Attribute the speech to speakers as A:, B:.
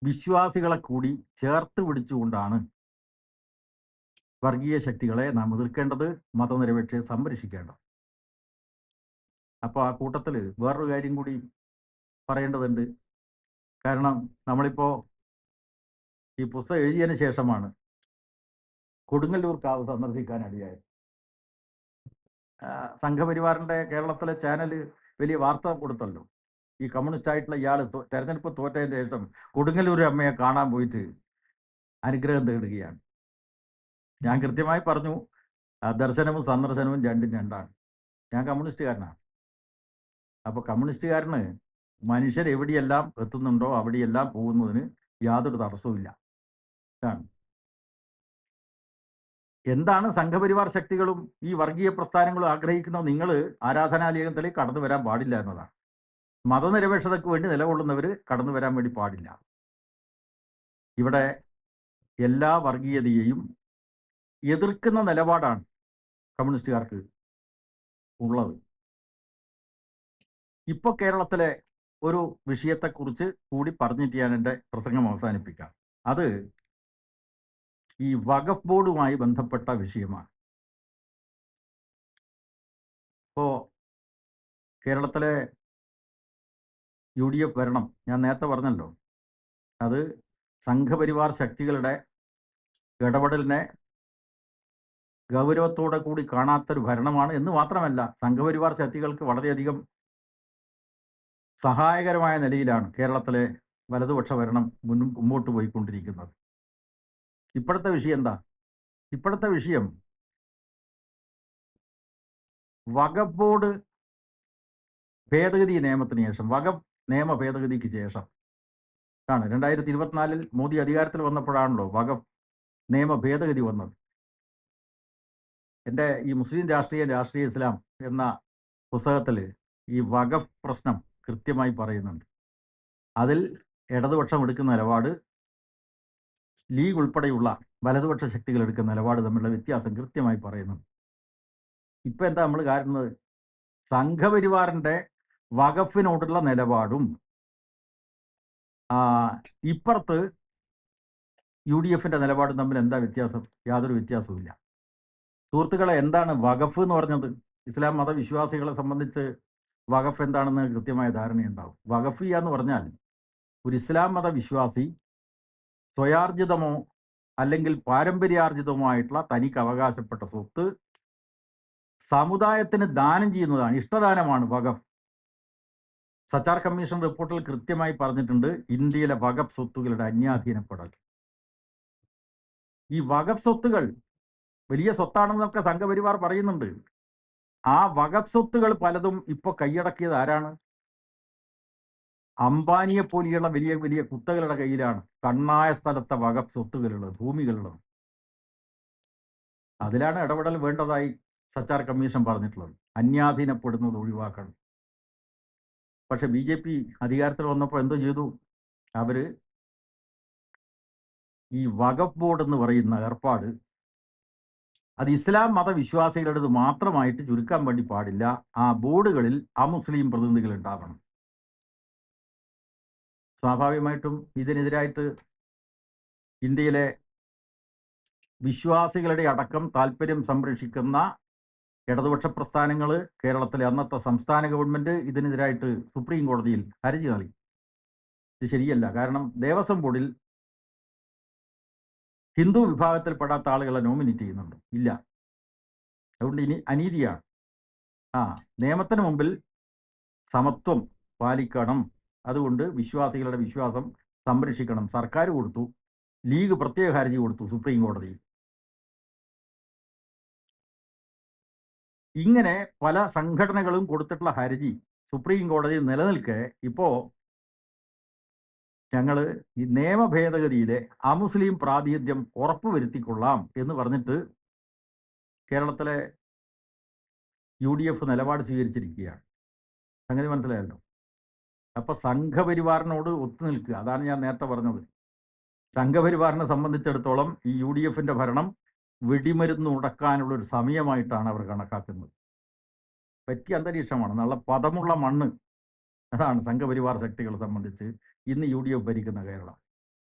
A: വിശ്വാസികളെ കൂടി ചേർത്ത് പിടിച്ചുകൊണ്ടാണ് വർഗീയ ശക്തികളെ നാം എതിർക്കേണ്ടത്, മതനിരപേക്ഷയെ സംരക്ഷിക്കേണ്ടത്. അപ്പോൾ ആ കൂട്ടത്തിൽ വേറൊരു കാര്യം കൂടി പറയേണ്ടതുണ്ട്. കാരണം നമ്മളിപ്പോൾ ഈ പുസ്തകം എഴുതിയതിന് ശേഷമാണ് കൊടുങ്ങല്ലൂർ കാവ് സന്ദർശിക്കാൻ ഇടയായത്. സംഘപരിവാറിൻ്റെ കേരളത്തിലെ ചാനൽ വലിയ വാർത്ത കൊടുത്തല്ലോ. ഈ കമ്മ്യൂണിസ്റ്റ് ആയിട്ടുള്ള ഇയാൾ തെരഞ്ഞെടുപ്പ് തോറ്റതിന് ശേഷം കൊടുങ്ങല്ലൂർ അമ്മയെ കാണാൻ പോയിട്ട് അനുഗ്രഹം തേടുകയാണ്. ഞാൻ കൃത്യമായി പറഞ്ഞു, ദർശനവും സന്ദർശനവും രണ്ടും രണ്ടാണ്. ഞാൻ കമ്മ്യൂണിസ്റ്റുകാരനാണ്. അപ്പോൾ കമ്മ്യൂണിസ്റ്റുകാരന് മനുഷ്യർ എവിടെയെല്ലാം എത്തുന്നുണ്ടോ അവിടെയെല്ലാം പോകുന്നതിന് യാതൊരു തടസ്സവുമില്ല. എന്താണ് സംഘപരിവാർ ശക്തികളും ഈ വർഗീയ പ്രസ്ഥാനങ്ങളും ആഗ്രഹിക്കുന്നത്? നിങ്ങൾ ആരാധനാലയത്തിലേക്ക് കടന്നു വരാൻ പാടില്ല എന്നതാണ്. മതനിരപേക്ഷതയ്ക്ക് വേണ്ടി നിലകൊള്ളുന്നവർ കടന്നു വരാൻ വേണ്ടി പാടില്ല. ഇവിടെ എല്ലാ വർഗീയതയെയും എതിർക്കുന്ന നിലപാടാണ് കമ്മ്യൂണിസ്റ്റുകാർക്ക് ഉള്ളത്. ഇപ്പോൾ കേരളത്തിലെ ഒരു വിഷയത്തെക്കുറിച്ച് കൂടി പറഞ്ഞിട്ട് ഞാൻ എൻ്റെ പ്രസംഗം അവസാനിപ്പിക്കാം. അത് ഈ വഖഫ് ബോർഡുമായി ബന്ധപ്പെട്ട വിഷയമാണ്. ഇപ്പോൾ കേരളത്തിലെ UDF ഭരണം ഞാൻ നേരത്തെ പറഞ്ഞല്ലോ, അത് സംഘപരിവാർ ശക്തികളുടെ ഇടപെടലിനെ ഗൗരവത്തോടെ കൂടി കാണാത്തൊരു ഭരണമാണ് എന്ന് മാത്രമല്ല, സംഘപരിവാർ ശക്തികൾക്ക് വളരെയധികം സഹായകരമായ നിലയിലാണ് കേരളത്തിലെ വലതുപക്ഷ ഭരണം മുമ്പോട്ട് പോയിക്കൊണ്ടിരിക്കുന്നത്. ഇപ്പോഴത്തെ വിഷയം എന്താ? ഇപ്പോഴത്തെ വിഷയം വഖഫ് ബോർഡ് ഭേദഗതി നിയമത്തിന് ശേഷം, വഖഫ് നിയമ ഭേദഗതിക്ക് ശേഷം ആണ് 2024 മോദി അധികാരത്തിൽ വന്നപ്പോഴാണല്ലോ വഖഫ് നിയമ ഭേദഗതി വന്നത്. എൻ്റെ ഈ മുസ്ലിം രാഷ്ട്രീയ ഇസ്ലാം എന്ന പുസ്തകത്തിൽ ഈ വഖഫ് പ്രശ്നം കൃത്യമായി പറയുന്നുണ്ട്. അതിൽ ഇടതുപക്ഷം എടുക്കുന്ന നിലപാട്, ലീഗ് ഉൾപ്പെടെയുള്ള വലതുപക്ഷ ശക്തികൾ എടുക്കുന്ന നിലപാട് തമ്മിലുള്ള വ്യത്യാസം കൃത്യമായി പറയുന്നുണ്ട്. ഇപ്പം എന്താ നമ്മൾ കാണുന്നത്? സംഘപരിവാറിൻ്റെ വഖഫിനോടുള്ള നിലപാടും ഇപ്പുറത്ത് UDFൻ്റെ നിലപാടും തമ്മിൽ എന്താ വ്യത്യാസം? യാതൊരു വ്യത്യാസവുമില്ല. സുഹൃത്തുക്കളെ, എന്താണ് വഖഫ് എന്ന് പറഞ്ഞത്? ഇസ്ലാം മതവിശ്വാസികളെ സംബന്ധിച്ച് വഖഫ് എന്താണെന്ന് കൃത്യമായ ധാരണയുണ്ടാവും. വഖഫിയ എന്ന് പറഞ്ഞാൽ ഒരു ഇസ്ലാം മതവിശ്വാസി സ്വയാർജിതമോ അല്ലെങ്കിൽ പാരമ്പര്യാർജിതവുമായിട്ടുള്ള തനിക്ക് അവകാശപ്പെട്ട സ്വത്ത് സമുദായത്തിന് ദാനം ചെയ്യുന്നതാണ്. ഇഷ്ടദാനമാണ് വഖഫ്. സച്ചാർ കമ്മീഷൻ റിപ്പോർട്ടിൽ കൃത്യമായി പറഞ്ഞിട്ടുണ്ട് ഇന്ത്യയിലെ വഖഫ് സ്വത്തുകളുടെ അന്യാധീനപ്പെടൽ. ഈ വഖഫ് സ്വത്തുകൾ വലിയ സ്വത്താണെന്നൊക്കെ സംഘപരിവാർ പറയുന്നുണ്ട്. ആ വഖഫ് സ്വത്തുകൾ പലതും ഇപ്പോൾ കൈയടക്കിയത് ആരാണ്? അംബാനിയെ പോലെയുള്ള വലിയ വലിയ കുത്തകളുടെ കയ്യിലാണ് കണ്ണായ സ്ഥലത്തെ വഖഫ് സ്വത്തുകളുള്ളത്, ഭൂമികളുള്ളത്. അതിലാണ് ഇടപെടൽ വേണ്ടതായി സച്ചാർ കമ്മീഷൻ പറഞ്ഞിട്ടുള്ളത്. അന്യാധീനപ്പെടുന്നത് ഒഴിവാക്കണം. പക്ഷെ BJP അധികാരത്തിൽ വന്നപ്പോൾ എന്തോ ചെയ്തു? അവർ ഈ വഖഫ് ബോർഡ് എന്ന് പറയുന്ന ഏർപ്പാട് അത് ഇസ്ലാം മതവിശ്വാസികളുടേത് മാത്രമായിട്ട് ചുരുക്കാൻ വേണ്ടി പാടില്ല. ആ ബോർഡുകളിൽ അമുസ്ലിം പ്രതിനിധികൾ ഉണ്ടാവണം. സ്വാഭാവികമായിട്ടും ഇതിനെതിരായിട്ട് ഇന്ത്യയിലെ വിശ്വാസികളുടെ അടക്കം താല്പര്യം സംരക്ഷിക്കുന്ന ഇടതുപക്ഷ പ്രസ്ഥാനങ്ങൾ, കേരളത്തിലെ അന്നത്തെ സംസ്ഥാന ഗവൺമെൻറ് ഇതിനെതിരായിട്ട് സുപ്രീം കോടതിയിൽ ഹർജി നൽകി. ഇത് ശരിയല്ല. കാരണം ദേവസ്വം ബോർഡിൽ ഹിന്ദു വിഭാഗത്തിൽപ്പെടാത്ത ആളുകളെ നോമിനേറ്റ് ചെയ്യുന്നുണ്ട്. ഇല്ല. അതുകൊണ്ട് ഇനി അനീതിയാണ്. നിയമത്തിന് മുമ്പിൽ സമത്വം പാലിക്കണം. അതുകൊണ്ട് വിശ്വാസികളുടെ വിശ്വാസം സംരക്ഷിക്കണം. സർക്കാർ കൊടുത്തു, ലീഗ് പ്രത്യേക ഹർജി കൊടുത്തു സുപ്രീം കോടതിയിൽ. ഇങ്ങനെ പല സംഘടനകളും കൊടുത്തിട്ടുള്ള ഹർജി സുപ്രീം കോടതി നിലനിൽക്കെ ഇപ്പോൾ ഞങ്ങൾ ഈ നിയമ ഭേദഗതിയിലെ അമുസ്ലിം പ്രാതിനിധ്യം ഉറപ്പുവരുത്തിക്കൊള്ളാം എന്ന് പറഞ്ഞിട്ട് കേരളത്തിലെ UDF നിലപാട് സ്വീകരിച്ചിരിക്കുകയാണ്. സംഗതി മനസ്സിലായല്ലോ. അപ്പോൾ സംഘപരിവാറിനോട് ഒത്തുനിൽക്കുക, അതാണ് ഞാൻ നേരത്തെ പറഞ്ഞത്. സംഘപരിവാറിനെ സംബന്ധിച്ചിടത്തോളം ഈ UDFൻ്റെ ഭരണം വെടിമരുന്ന് ഉടക്കാനുള്ളൊരു സമയമായിട്ടാണ് അവർ കണക്കാക്കുന്നത്. പറ്റിയ അന്തരീക്ഷമാണ്. നല്ല പദമുള്ള മണ്ണ്. അതാണ് സംഘപരിവാർ ശക്തികളെ സംബന്ധിച്ച് ഇന്ന് UDF ഭരിക്കുന്ന കേരളം.